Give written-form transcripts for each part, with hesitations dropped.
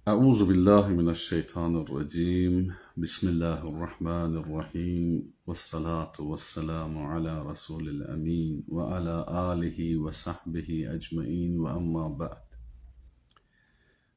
Euzu billahi mineşşeytanirracim. Bismillahirrahmanirrahim. Vessalatu vesselamu ala Resulil emin ve ala alihi ve sahbihi ecmaîn ve amma ba'd.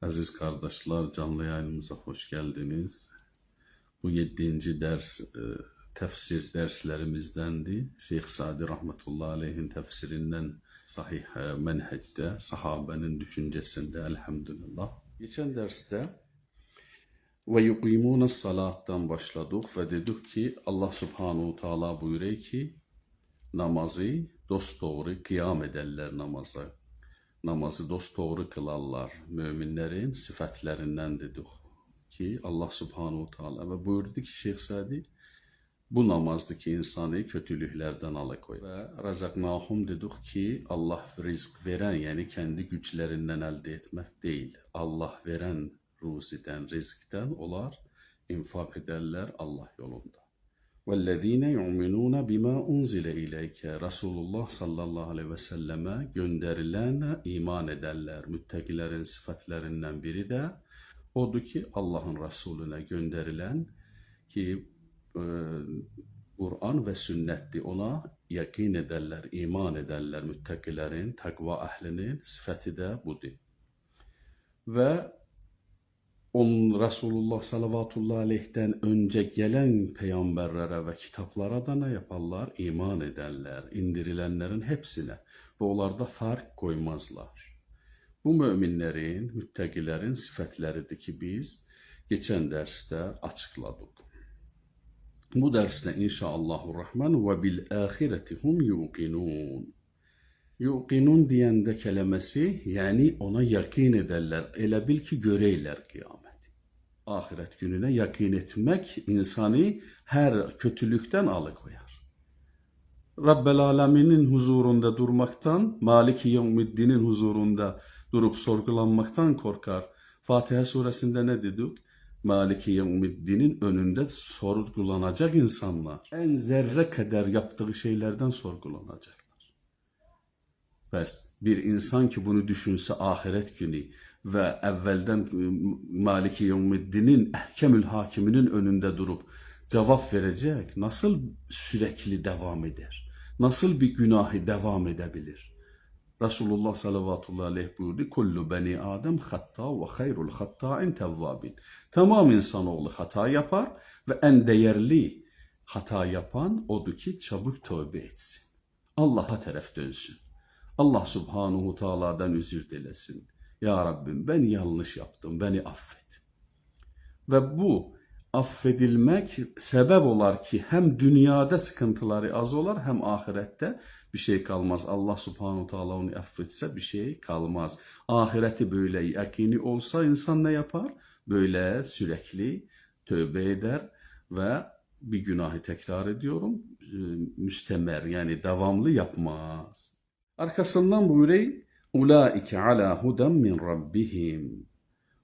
Aziz kardeşler, canlı yayınımıza hoş geldiniz. Bu 7. ders tefsir derslerimizdendi. Şeyh Sadi rahmetullahi aleyhin tefsirinden sahih menhecde, sahabenin düşüncesinde elhamdülillah. Geçen derste ve yukimûne salattan başladık ve dedik ki Allah subhanahu teala buyuruyor ki namazı dosdoğru kıyam ederler namaza. Namazı dosdoğru kılarlar. Müminlerin sıfatlerinden dedik ki Allah subhanahu teala ve buyurdu ki Şeyh Sadi bu namazdaki insanı kötülüklerden alıkoy. Ve razaknahum dedik ki Allah rızk veren yani kendi güçlerinden elde etmek değil. Allah veren ruziden, rızkten olar infak ederler Allah yolunda. وَالَّذ۪ينَ يُؤْمِنُونَ بِمَا اُنْزِلَ اِلَيْكَ Resulullah sallallahu aleyhi ve selleme gönderilene iman ederler. Müttakilerin sıfatlerinden biri de odur ki Allah'ın Resulüne gönderilen ki Kur'an ve sünnetti ona yakin ederler, iman ederler. Müttakilerin, takva ehlinin sıfatı da budur. Ve Resulullah sallallahu aleyh'ten önce gelen peygamberlere ve kitaplara da ne yaparlar? İman ederler, indirilenlerin hepsine ve onlarda fark koymazlar. Bu müminlerin, müttakilerin sıfatleridir ki biz geçen derste açıkladık. Bu derste inşallahurrahman ve bil ahireti hum yuqinun. Yuqinun diyende kelimesi yani ona yakin ederler. Elə bil ki göreyler kıyamet. Ahiret gününe yakin etmek insanı her kötülükten alıkoyar. Rabbel Alemin'in huzurunda durmaktan, Maliki Yevmiddin'in huzurunda durup sorgulanmaktan korkar. Fatiha suresinde ne dedik? Maliki Yevmiddin'in önünde sorgulanacak insanlar. En zerre kadar yaptığı şeylerden sorgulanacaklar. Bəs bir insan ki bunu düşünse ahiret günü ve evvelden Maliki Yevmiddin'in ehkemül hakiminin önünde durup cevap verecek, nasıl sürekli devam eder? Nasıl bir günahı devam edebilir? Resulullah sallallahu aleyhi buyurdu. Kullu beni Adem hatta ve hayrul hatta'in tevvabin. Tamam insanoğlu hata yapar ve en değerli hata yapan odur ki çabuk tövbe etsin. Allah'a taraf dönsün. Allah subhanahu teala'dan özür dilesin. Ya Rabbim ben yanlış yaptım, beni affet. Ve bu affedilmek sebep olar ki hem dünyada sıkıntıları az olar hem ahirette bir şey kalmaz. Allah subhanahu teala onu affetse bir şey kalmaz. Ahireti böyle yakini olsa insan ne yapar? Böyle sürekli tövbe eder ve bir günahı tekrar ediyorum müstemer yani devamlı yapmaz. Arkasından buyuruyor ulaike ala huden min rabbihim.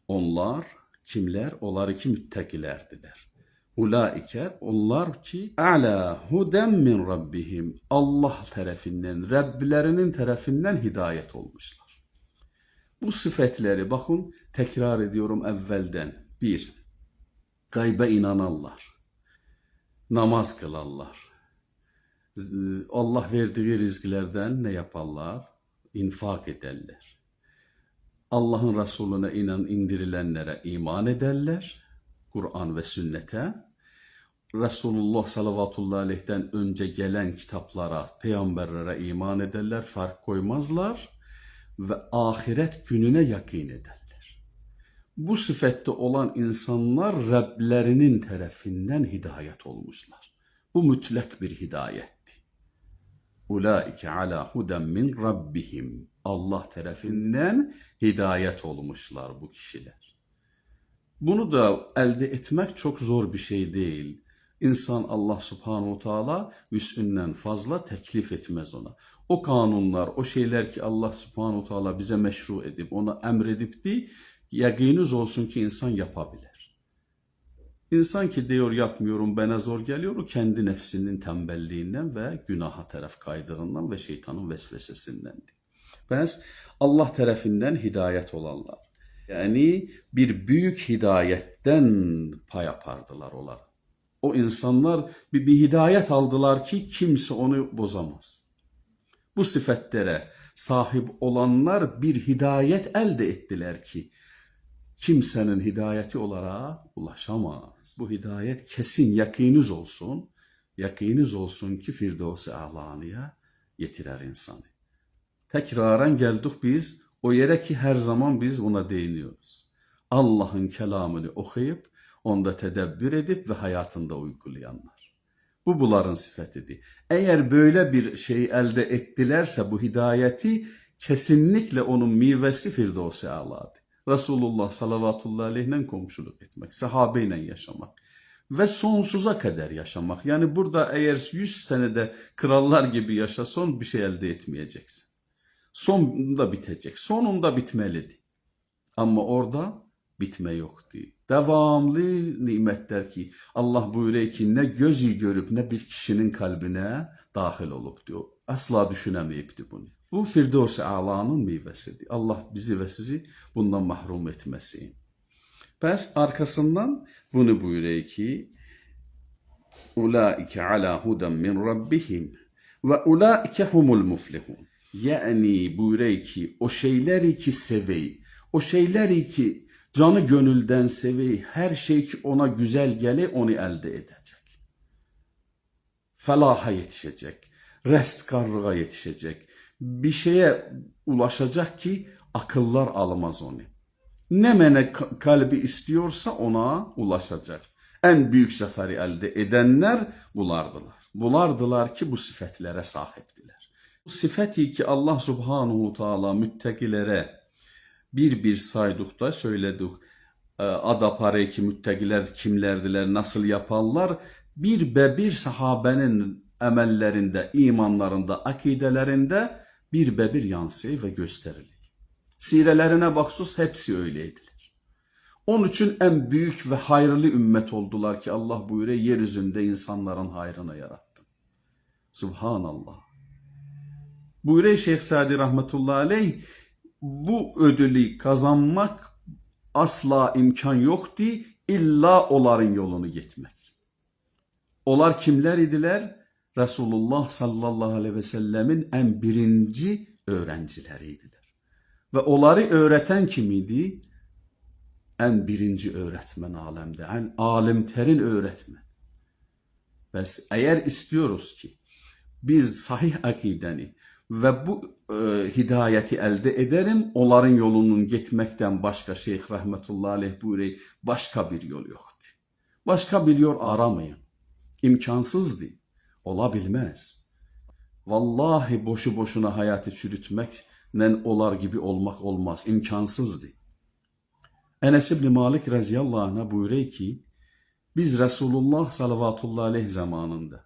Onlar kimler? Onlar ki müttakilerdiler. Ulaike onlar ki ala huden min rabbihim. Allah tarafından, Rablerinin tarafından hidayet olmuşlar. Bu sıfatları bakın tekrar ediyorum evvelden. 1. Gaybe inananlar. Namaz kılarlar. Allah verdiği rızklardan ne yaparlar? İnfak ederler. Allah'ın Resulüne indirilenlere iman ederler. Kur'an ve sünnete. Resulullah sallallahu aleyh'ten önce gelen kitaplara, peygamberlere iman ederler, fark koymazlar ve ahiret gününe yakin ederler. Bu sıfatte olan insanlar Rablerinin tarafından hidayet olmuşlar. Bu mutlak bir hidayetti. Ulaike ala huden min rabbihim. Allah tarafından hidayet olmuşlar bu kişiler. Bunu da elde etmek çok zor bir şey değil. İnsan Allah subhanahu teala vüs'ünden fazla teklif etmez ona. O kanunlar, o şeyler ki Allah subhanahu teala bize meşru edip, ona emredip de yakiniz olsun ki insan yapabilir. İnsan ki diyor yapmıyorum bana zor geliyor o kendi nefsinin tembelliğinden ve günaha taraf kaydığından ve şeytanın vesvesesinden. Bəs Allah tarafından hidayet olanlar. Yani bir büyük hidayetten pay yapardılar onlar. O insanlar bir hidayet aldılar ki kimse onu bozamaz. Bu sıfatlere sahip olanlar bir hidayet elde ettiler ki kimsenin hidayeti olarak ulaşamaz. Bu hidayet kesin, yakiniz olsun. Yakiniz olsun ki Firdevs-i A'la'ya yetirer insanı. Tekraren geldik biz o yere ki her zaman biz buna değiniyoruz. Allah'ın kelamını okuyup, onda tedebbür edip ve hayatında uygulayanlar. Bu bunların sıfatıdır. Eğer böyle bir şey elde ettilerse bu hidayeti kesinlikle onun meyvesi Firdevs-i A'la'dır. Resulullah sallallahu aleyhi'yle komşuluk etmek, sahabeyle yaşamak ve sonsuza kadar yaşamak. Yani burada eğer 100 senede krallar gibi yaşasan bir şey elde etmeyeceksin. Sonunda bitecek. Sonunda bitmelidir. Ama orada bitme yoktu. Devamlı nimetler ki Allah buyuruyor ki ne gözü görüp ne bir kişinin kalbine dahil olup diyor. Asla düşünemeyipti bunu. Bu Firdevs-i A'la'nın meyvesidir. Allah bizi ve sizi bundan mahrum etmesin. Bəs arkasından bunu buyuruyor ki Ulaike ala huden min rabbihim ve ulaike humul muflihun. Yani buyuruyor ki o şeyleri ki seveyi, o şeyleri ki canı gönülden seveyi, her şey ki ona güzel gele onu elde edecek. Felaha yetişecek, restkarlığa yetişecek, bir şeye ulaşacak ki akıllar almaz onu. Ne mene kalbi istiyorsa ona ulaşacak. En büyük zaferi elde edenler bulardılar. Bulardılar ki bu sıfatlere sahiptiler. Bu sıfati ki Allah subhanahu taala müttakilere bir saydıkta söyledik. Adapare ki müttakiler kimlerdiler, nasıl yaparlar? Bir sahabenin emellerinde, imanlarında, akidelerinde bir yansıyı ve gösterilir. Sirelerine baksus hepsi öyleydiler. Onun için en büyük ve hayırlı ümmet oldular ki Allah buyuruyor yeryüzünde insanların hayrına yarattı. Subhanallah. Buyuruyor Şeyh Sadi rahmetullahi aleyh bu ödülü kazanmak asla imkan yoktu illa onların yolunu gitmek. Onlar kimler idiler? Resulullah sallallahu aleyhi ve sellemin en birinci öğrencileriydiler. Ve onları öğreten kim idi? En birinci öğretmen alemde, en alimterin öğretmen. Bəs eğer istiyoruz ki biz sahih akideni ve bu hidayeti elde ederim, onların yolunun gitmekten başka Şeyh rahmetullahi aleyh buyuruyor, başka bir yol yoktu. Başka bir yol aramayın. İmkansızdı. Olabilmez. Vallahi boşu boşuna hayatı çürütmekle olar gibi olmak olmaz. İmkansızdı. Enes İbni Malik razıyallahu anh'a buyuruyor ki biz Resulullah sallallahu aleyhi zamanında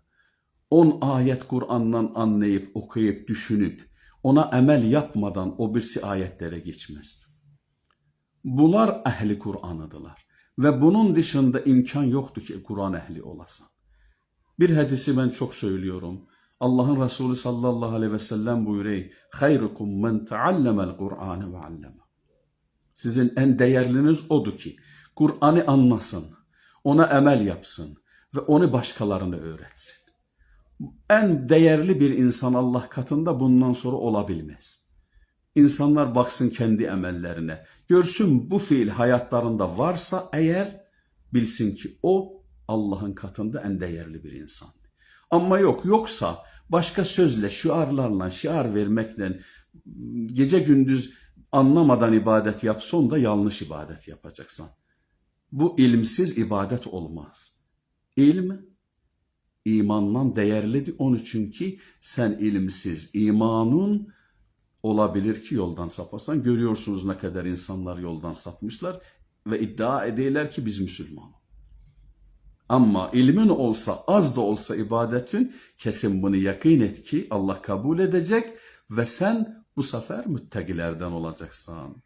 10 ayet Kur'an'dan anlayıp, okuyup, düşünüp ona emel yapmadan o birisi ayetlere geçmezdi. Bunlar ehli Kur'an'ıdılar ve bunun dışında imkan yoktu ki Kur'an ehli olasan. Bir hadisi ben çok söylüyorum. Allah'ın Resulü sallallahu aleyhi ve sellem buyuruyor. Hayrukum men teallemel Kur'an'ı ve allema. Sizin en değerliniz odur ki Kur'an'ı anlasın, ona emel yapsın ve onu başkalarına öğretsin. En değerli bir insan Allah katında bundan sonra olabilmez. İnsanlar baksın kendi emellerine, görsün bu fiil hayatlarında varsa eğer bilsin ki o Allah'ın katında en değerli bir insan. Ama yoksa başka sözle, şiarlarla, şiar vermekle gece gündüz anlamadan ibadet yapsan da yanlış ibadet yapacaksan. Bu ilimsiz ibadet olmaz. İlm imandan değerlidir. Onun için ki sen ilimsiz, imanın olabilir ki yoldan sapasan. Görüyorsunuz ne kadar insanlar yoldan sapmışlar ve iddia ediyorlar ki biz Müslümanız. Ama ilmin olsa, az da olsa ibadetin kesin bunu yakin et ki Allah kabul edecek ve sen bu sefer müttakilerden olacaksın.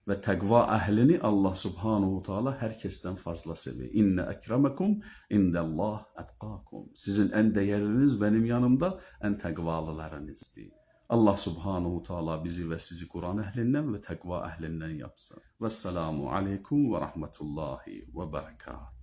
Ve tekva ehlini Allah subhanahu teala herkesten fazla seviyor. İnne ekremekum indallah etkakum. Sizin en değerliniz benim yanımda en tekvalılarınızdır. Allah subhanahu taala bizi ve sizi Kur'an ehlinden ve tekva ehlinden yapsın. Vesselamu aleykum ve rahmetullahi ve berekatuhu.